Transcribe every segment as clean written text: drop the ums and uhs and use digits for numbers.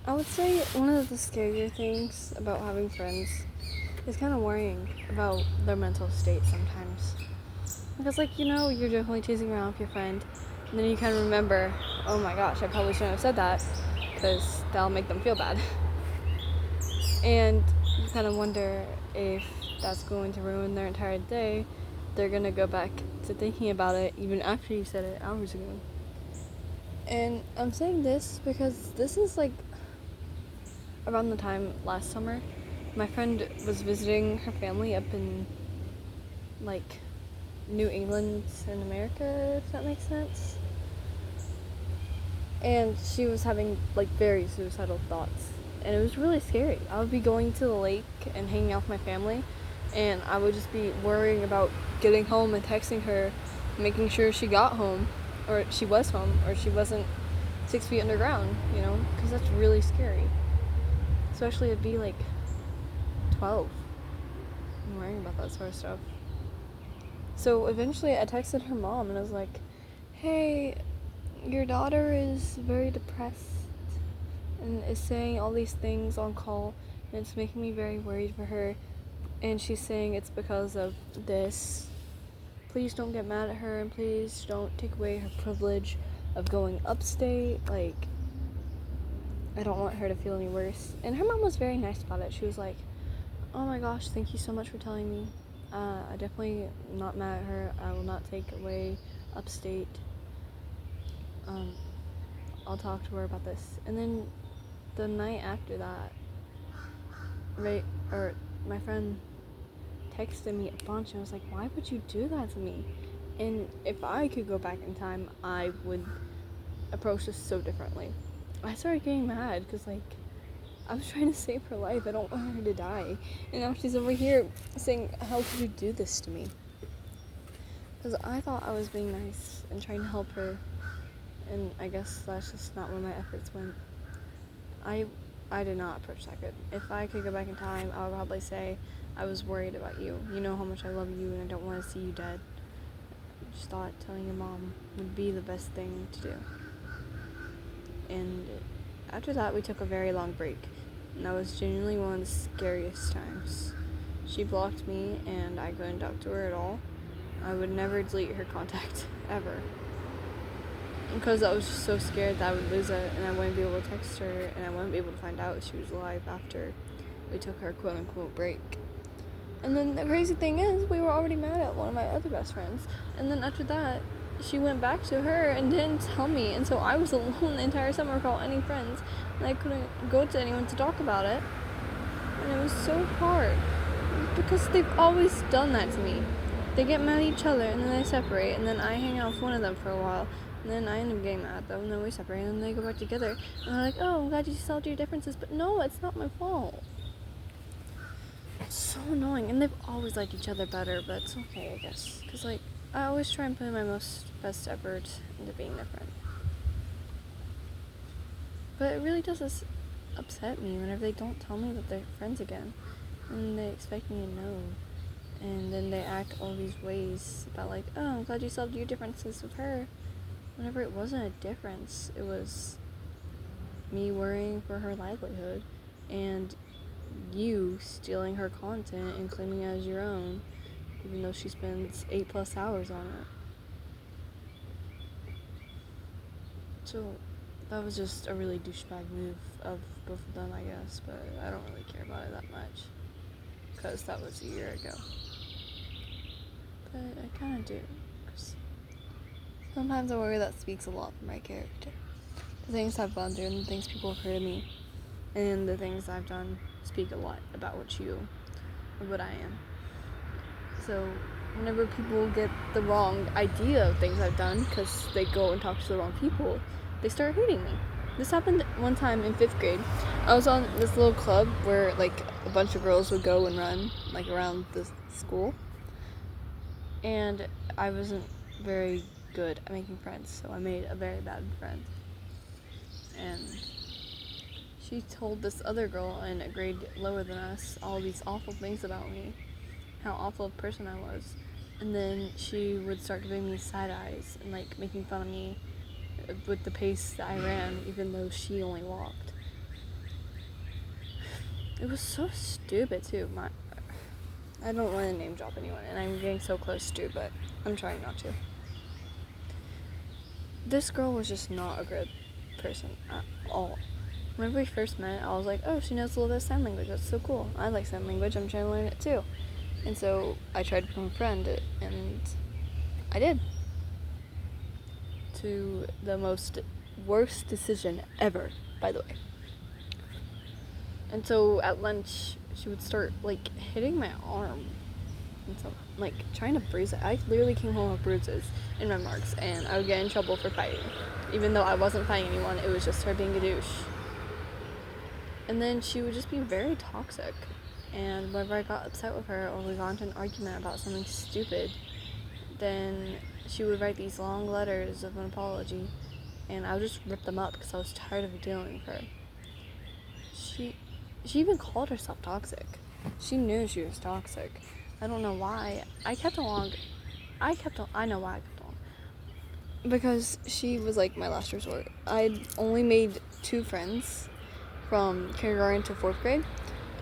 I would say one of the scarier things about having friends is kind of worrying about their mental state sometimes. Because, you're definitely chasing around with your friend, and then you kind of remember, oh my gosh, I probably shouldn't have said that, because that'll make them feel bad. And you kind of wonder if that's going to ruin their entire day. They're going to go back to thinking about it even after you said it hours ago. And I'm saying this because this is around the time last summer. My friend was visiting her family up in New England in America, if that makes sense. And she was having very suicidal thoughts. And it was really scary. I would be going to the lake and hanging out with my family, and I would just be worrying about getting home and texting her, making sure she got home, or she was home, or she wasn't 6 feet underground, because that's really scary. Especially it'd be 12 and worrying about that sort of stuff. So eventually I texted her mom and I was like, hey, your daughter is very depressed and is saying all these things on call, and it's making me very worried for her, and she's saying it's because of this. Please don't get mad at her, and please don't take away her privilege of going upstate. I don't want her to feel any worse. And her mom was very nice about it. She was like, oh my gosh, thank you so much for telling me. I definitely am not mad at her. I will not take away upstate. I'll talk to her about this. And then the night after that, my friend texted me a bunch, and I was like, why would you do that to me? And if I could go back in time, I would approach this so differently. I started getting mad because I was trying to save her life. I don't want her to die. And now she's over here saying, how could you do this to me? Because I thought I was being nice and trying to help her, and I guess that's just not where my efforts went. I did not approach that good. If I could go back in time, I would probably say, I was worried about you. You know how much I love you and I don't want to see you dead. I just thought telling your mom would be the best thing to do. And after that, we took a very long break. And that was genuinely one of the scariest times. She blocked me and I couldn't talk to her at all. I would never delete her contact, ever. Because I was just so scared that I would lose it and I wouldn't be able to text her and I wouldn't be able to find out if she was alive after we took our quote-unquote break. And then the crazy thing is, we were already mad at one of my other best friends. And then after that, she went back to her and didn't tell me. And so I was alone the entire summer without any friends. And I couldn't go to anyone to talk about it. And it was so hard. Because they've always done that to me. They get mad at each other and then they separate. And then I hang out with one of them for a while. And then I end up getting mad at them. And then we separate. And then they go back together. And they're like, oh, I'm glad you solved your differences. But no, it's not my fault. It's so annoying, and they've always liked each other better, but it's okay, I guess. Because, I always try and put in my best effort into being their friend. But it really does upset me whenever they don't tell me that they're friends again, and they expect me to know. And then they act all these ways about, oh, I'm glad you solved your differences with her. Whenever it wasn't a difference, it was me worrying for her livelihood, and you stealing her content and claiming it as your own, even though she spends 8+ hours on it. So that was just a really douchebag move of both of them, I guess, but I don't really care about it that much because that was a year ago. But I kind of do, because sometimes I worry that speaks a lot for my character. The things I've gone through and the things people have heard of me and the things I've done speak a lot about what I am. So whenever people get the wrong idea of things I've done because they go and talk to the wrong people, they start hating me. This happened one time in 5th grade. I was on this little club where a bunch of girls would go and run around the school, and I wasn't very good at making friends, so I made a very bad friend. And she told this other girl in a grade lower than us all these awful things about me, how awful a person I was. And then she would start giving me side eyes and making fun of me with the pace that I ran, even though she only walked. It was so stupid too. I don't want to name drop anyone, and I'm getting so close to, but I'm trying not to. This girl was just not a good person at all. Whenever we first met, I was like, oh, she knows a little bit of sign language. That's so cool. I like sign language. I'm trying to learn it too. And so I tried to become a friend, and I did. To the most worst decision ever, by the way. And so at lunch, she would start, like, hitting my arm. And so, like, trying to bruise it. I literally came home with bruises and red marks, and I would get in trouble for fighting. Even though I wasn't fighting anyone, it was just her being a douche. And then she would just be very toxic. And whenever I got upset with her, or we got into an argument about something stupid, then she would write these long letters of an apology, and I would just rip them up because I was tired of dealing with her. She even called herself toxic. She knew she was toxic. I don't know why. I know why I kept along. Because she was like my last resort. I'd only made 2 friends from kindergarten to 4th grade,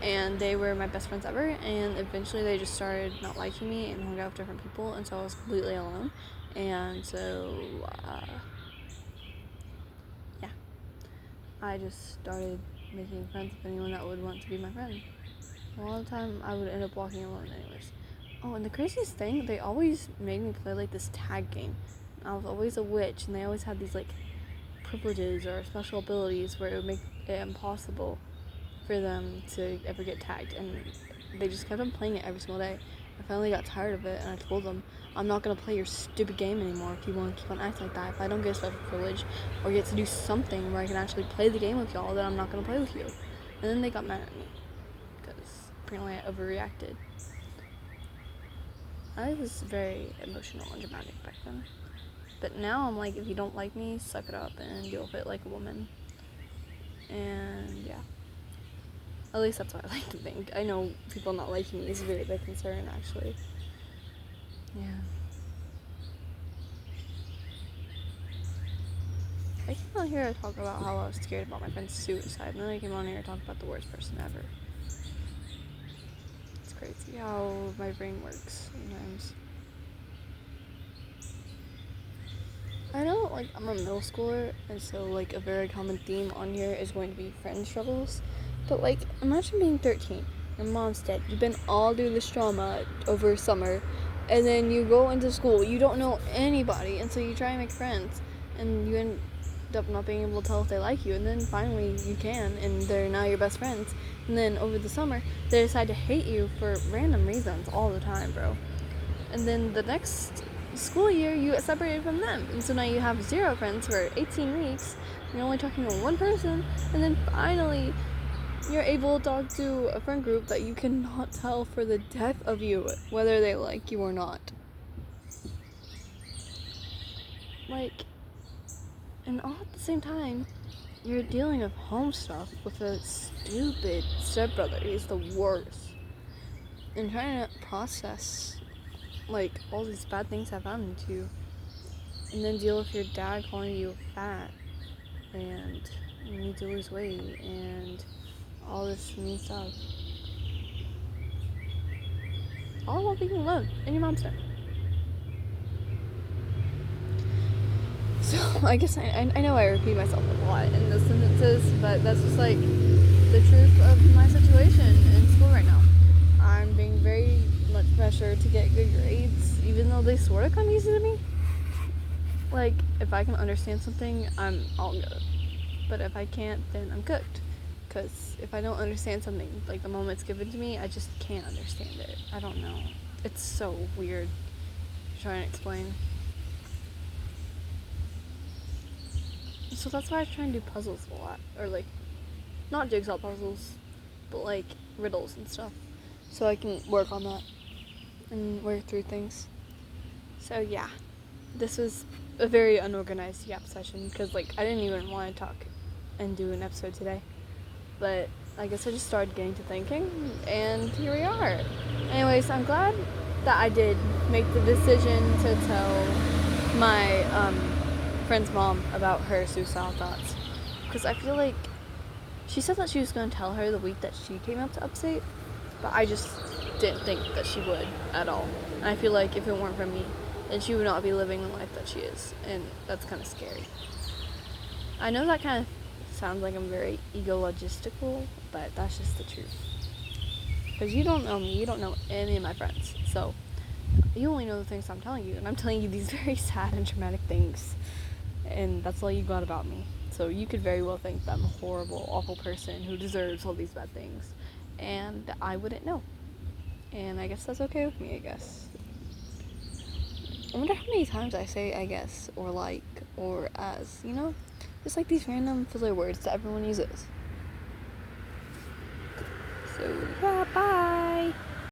and they were my best friends ever, and eventually they just started not liking me and hung out with different people, and so I was completely alone. And so yeah, I just started making friends with anyone that would want to be my friend. A lot of the time I would end up walking alone anyways. Oh, and the craziest thing, they always made me play like this tag game. I was always a witch, and they always had these like privileges or special abilities where it would make it impossible for them to ever get tagged, and they just kept on playing it every single day. I finally got tired of it, and I told them, I'm not going to play your stupid game anymore if you want to keep on acting like that. If I don't get a special privilege or get to do something where I can actually play the game with y'all, then I'm not going to play with you. And then they got mad at me because apparently I overreacted. I was very emotional and dramatic back then. But now I'm like, if you don't like me, suck it up and deal with it like a woman. And yeah. At least that's what I like to think. I know people not liking me is a very big concern, actually. Yeah. I came on here to talk about how I was scared about my friend's suicide, and then I came on here to talk about the worst person ever. It's crazy how my brain works sometimes. I know, like, I'm a middle schooler, and so, like, a very common theme on here is going to be friend struggles. But, like, imagine being 13, your mom's dead, you've been all through this trauma over summer, and then you go into school, you don't know anybody, and so you try and make friends, and you end up not being able to tell if they like you, and then finally you can, and they're now your best friends, and then over the summer, they decide to hate you for random reasons all the time, bro. And then the next school year, you get separated from them, and so now you have 0 friends for 18 weeks, you're only talking to one person, and then finally you're able to talk to a friend group that you cannot tell for the death of you whether they like you or not. Like, and all at the same time, you're dealing with home stuff with a stupid stepbrother. He's the worst. And trying to process, like, all these bad things have happened to you. And then deal with your dad calling you fat. And you need to lose weight. And all this mean stuff. All while being alone in your mom's dead. So, I guess I know I repeat myself a lot in those sentences, but that's just, like, the truth of my situation in school right now. I'm being very much pressured to get good grades, even though they sort of come easy to me. Like, if I can understand something, I'm all good. But if I can't, then I'm cooked. Because if I don't understand something, like, the moment it's given to me, I just can't understand it. I don't know. It's so weird to try and explain. So that's why I try and do puzzles a lot. Or, like, not jigsaw puzzles, but, like, riddles and stuff. So I can work on that and work through things. So, yeah. This was a very unorganized yap session because, like, I didn't even want to talk and do an episode today. But I guess I just started getting to thinking, and here we are. Anyways, I'm glad that I did make the decision to tell my friend's mom about her suicidal thoughts. Because I feel like She said that she was going to tell her the week that she came up to upstate, but I just didn't think that she would at all. And I feel like if it weren't for me, then she would not be living the life that she is, and that's kind of scary. I know that kind of sounds like I'm very ego-logistical, but that's just the truth. Because you don't know me, you don't know any of my friends, so you only know the things I'm telling you, and I'm telling you these very sad and traumatic things, and that's all you got about me. So you could very well think that I'm a horrible, awful person who deserves all these bad things, and I wouldn't know. And I guess that's okay with me, I guess. I wonder how many times I say I guess, or like, or as, you know? Just like these random filler words that everyone uses. So, yeah, bye!